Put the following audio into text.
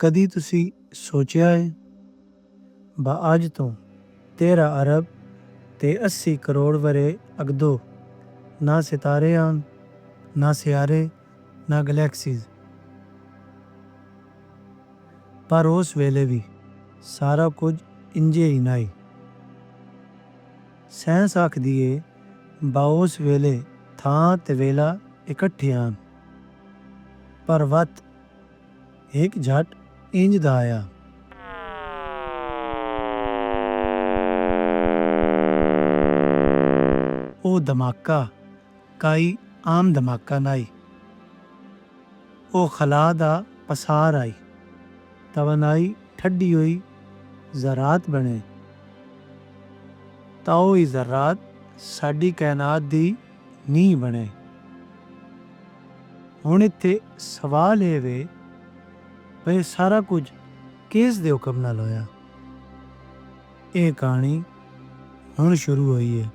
ਕਦੀ ਤੁਸੀਂ ਸੋਚਿਆ ਹੈ ਅੱਜ ਤੋਂ 13 ਅਰਬ ਤੇ 80 ਕਰੋੜ ਵਰੇ ਅਗਦੋ ਨਾ ਸਿਤਾਰੇ ਆਨ, ਨਾ ਸਿਆਰੇ, ਨਾ ਗਲੈਕਸੀਜ਼, ਪਰ ਉਸ ਵੇਲੇ ਵੀ ਸਾਰਾ ਕੁਝ ਇੰਜੇ ਹੀ ਨਹੀਂ। ਸਾਇੰਸ ਆਖਦੀ ਏ ਉਸ ਵੇਲੇ ਥਾਂ ਤੇ ਵੇਲਾ ਇਕੱਠੇ ਆਨ, ਪਰ ਵਤ ਇੱਕ ਝਟ ਇੰਜ ਦਾ ਆਇਆ। ਉਹ ਧਮਾਕਾ ਕਾਈ ਆਮ ਧਮਾਕਾ ਨਹੀਂ, ਉਹ ਖਲਾ ਦਾ ਪਸਾਰ ਆਈ, ਤਵਨਾਈ ਠੱਡੀ ਹੋਈ ਜ਼ਰਾਤ ਬਣੇ, ਤਾਂ ਉਹ ਹੀ ਜ਼ਰਾਤ ਸਾਡੀ ਕਾਇਨਾਤ ਦੀ ਨੀਂਹ ਬਣੇ। ਹੁਣ ਇੱਥੇ ਸਵਾਲ ਇਹ ਵੇ ਭਈ ਸਾਰਾ ਕੁਝ ਕਿਸ ਦੇ ਹੁਕਮ ਨਾਲ ਹੋਇਆ। ਇਹ ਕਹਾਣੀ ਹੁਣ ਸ਼ੁਰੂ ਹੋਈ ਹੈ।